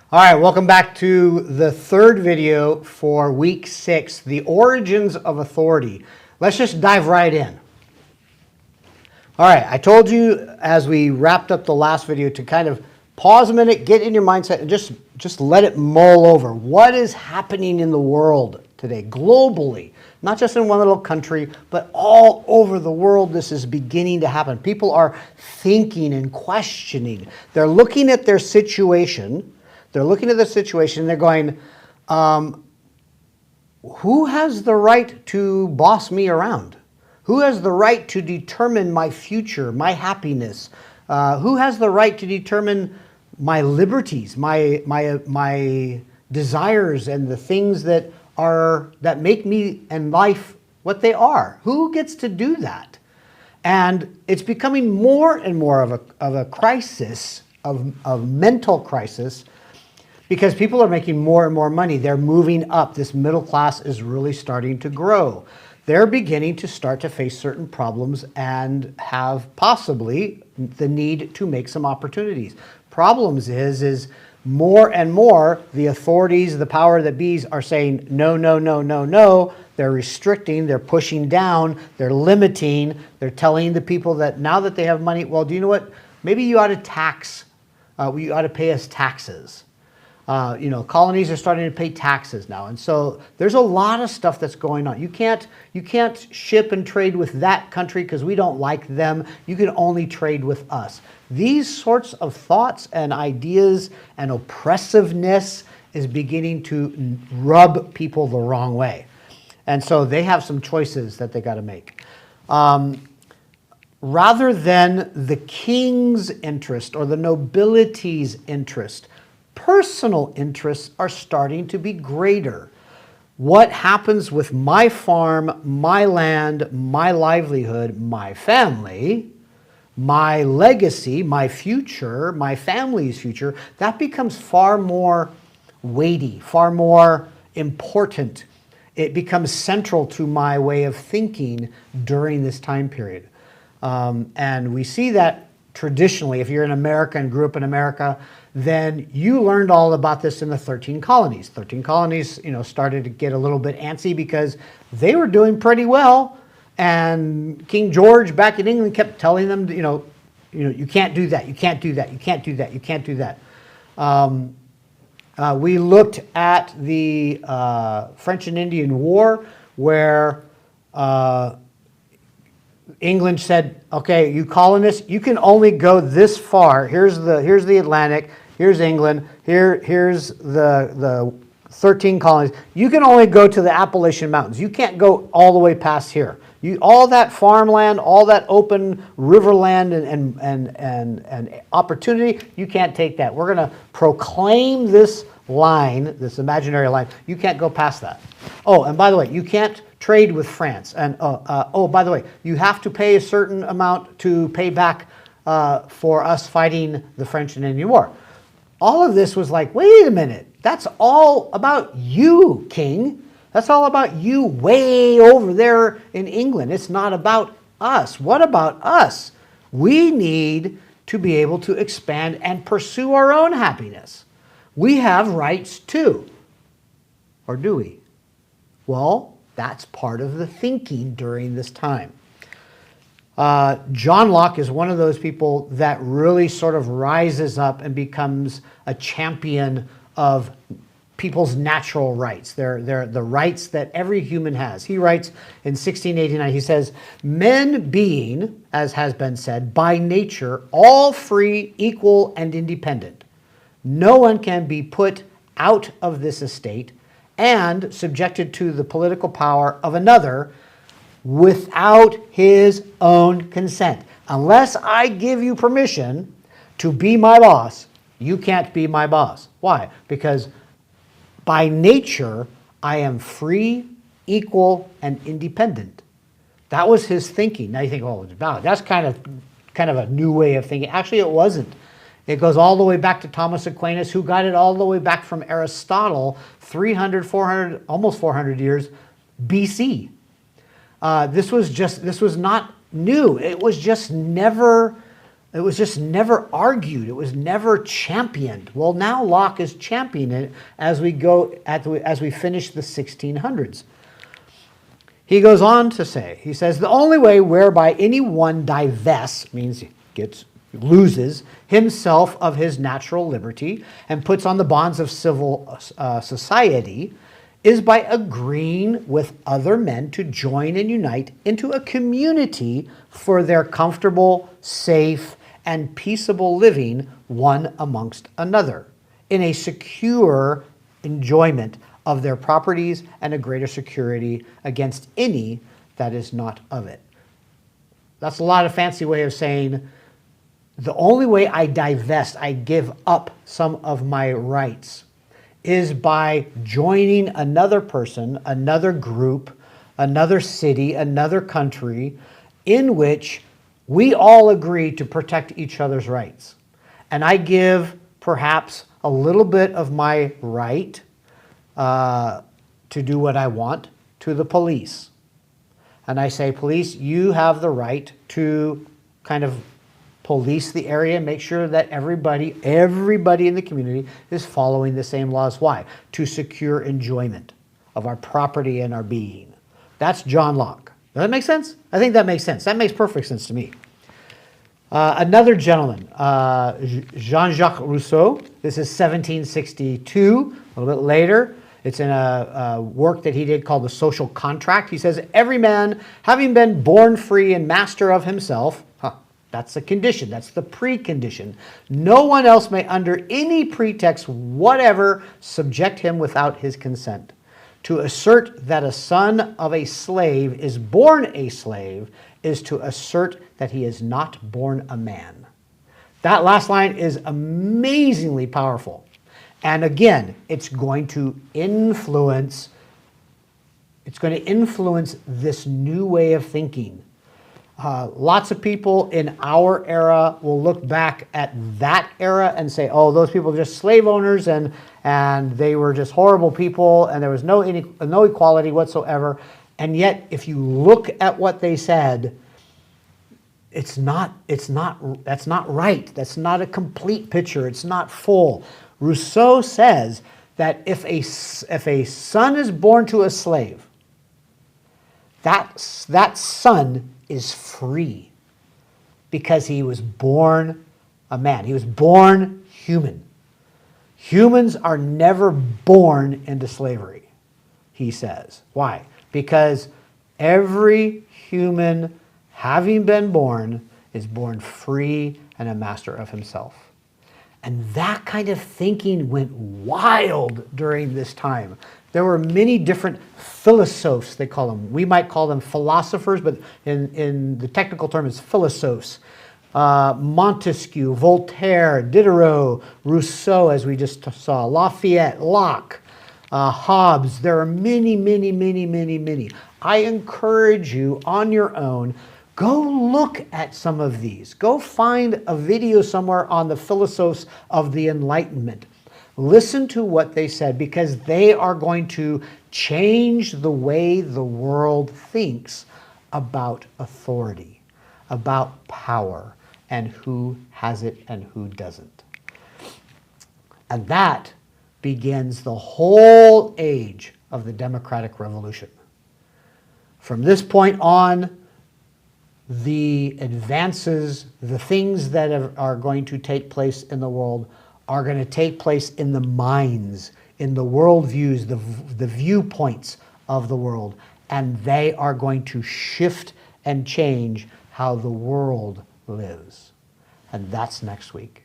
All right, welcome back to the third video for week 6, the origins of authority. Let's just dive right in. All right, I told you as we wrapped up the last video to kind of pause a minute, get in your mindset, and just let it mull over. What is happening in the world today, globally? Not just in one little country, but all over the world this is beginning to happen. People are thinking and questioning. They're looking at their situation. And they're going, who has the right to boss me around? Who has the right to determine my future, my happiness? Who has the right to determine my liberties, my desires, and the things that make me and life what they are? Who gets to do that? And it's becoming more and more of a crisis, of mental crisis, because people are making more and more money. They're moving up. This middle class is really starting to grow. They're beginning to start to face certain problems and have possibly the need to make some opportunities. Problems is more and more the authorities, the power that bees are saying no, no, no, no, no. They're restricting, they're pushing down, they're limiting, they're telling the people that now that they have money, well, do you know what? Maybe you ought to tax, you ought to pay us taxes. Colonies are starting to pay taxes now. And so there's a lot of stuff that's going on. You can't ship and trade with that country because we don't like them. You can only trade with us. These sorts of thoughts and ideas and oppressiveness is beginning to rub people the wrong way. And so they have some choices that they got to make. Rather than the king's interest or the nobility's interest, personal interests are starting to be greater. What happens with my farm, my land, my livelihood, my family, my legacy, my future, my family's future, that becomes far more weighty, far more important. It becomes central to my way of thinking during this time period. And we see that traditionally. If you're in America and grew up in America, then you learned all about this in the 13 colonies. 13 colonies, started to get a little bit antsy because they were doing pretty well. And King George back in England kept telling them, you can't do that, you can't do that, you can't do that, you can't do that. We looked at the French and Indian War where England said, okay, you colonists, you can only go this far. Here's the Atlantic, here's England, here's the 13 colonies. You can only go to the Appalachian Mountains. You can't go all the way past here. All that farmland, all that open riverland and opportunity, you can't take that. We're going to proclaim this line, this imaginary line. You can't go past that. Oh, and by the way, you can't trade with France. And by the way, you have to pay a certain amount to pay back for us fighting the French and Indian War. All of this was like, wait a minute, that's all about you, King. That's all about you way over there in England. It's not about us. What about us? We need to be able to expand and pursue our own happiness. We have rights too. Or do we? Well, that's part of the thinking during this time. John Locke is one of those people that really sort of rises up and becomes a champion of people's natural rights. They're the rights that every human has. He writes in 1689, he says, men being, as has been said, by nature, all free, equal, and independent. No one can be put out of this estate and subjected to the political power of another without his own consent. Unless I give you permission to be my boss, you can't be my boss. Why? Because by nature, I am free, equal, and independent. That was his thinking. Now you think, oh, that's kind of a new way of thinking. Actually, it wasn't. It goes all the way back to Thomas Aquinas, who got it all the way back from Aristotle, 300, 400, almost 400 years BC. This was not new. It was just never It was just never argued. It was never championed. Well, now Locke is championing it as we finish the 1600s. He goes on to say, he says, the only way whereby any one divests, means loses himself of his natural liberty and puts on the bonds of civil society, is by agreeing with other men to join and unite into a community for their comfortable, safe, and peaceable living one amongst another, in a secure enjoyment of their properties and a greater security against any that is not of it. That's a lot of fancy way of saying the only way I divest, I give up some of my rights, is by joining another person, another group, another city, another country, in which we all agree to protect each other's rights. And I give perhaps a little bit of my right to do what I want to the police. And I say, police, you have the right to kind of police the area, make sure that everybody in the community is following the same laws. Why? To secure enjoyment of our property and our being. That's John Locke. Does that make sense? I think that makes sense. That makes perfect sense to me. Another gentleman, Jean-Jacques Rousseau. This is 1762, a little bit later. It's in a work that he did called The Social Contract. He says, every man, having been born free and master of himself, that's the condition, that's the precondition. No one else may under any pretext whatever subject him without his consent. To assert that a son of a slave is born a slave is to assert that he is not born a man. That last line is amazingly powerful. And again, it's going to influence this new way of thinking. Lots of people in our era will look back at that era and say, oh, those people are just slave owners and they were just horrible people and there was no equality whatsoever. And yet, if you look at what they said, that's not right. That's not a complete picture. It's not full. Rousseau says that if a son is born to a slave, that son is free because he was born a man. He was born human. Humans are never born into slavery, he says. Why? Because every human, having been born, is born free and a master of himself. And that kind of thinking went wild during this time. There were many different philosophes, they call them. We might call them philosophers, but in the technical term it's philosophes. Montesquieu, Voltaire, Diderot, Rousseau, as we just saw, Lafayette, Locke, Hobbes. There are many, many, many, many, many. I encourage you on your own, go look at some of these. Go find a video somewhere on the philosophes of the Enlightenment. Listen to what they said, because they are going to change the way the world thinks about authority, about power, and who has it and who doesn't. And that begins the whole age of the democratic revolution. From this point on, the advances, the things that are going to take place in the world are going to take place in the minds, in the worldviews, the viewpoints of the world. And they are going to shift and change how the world lives. And that's next week.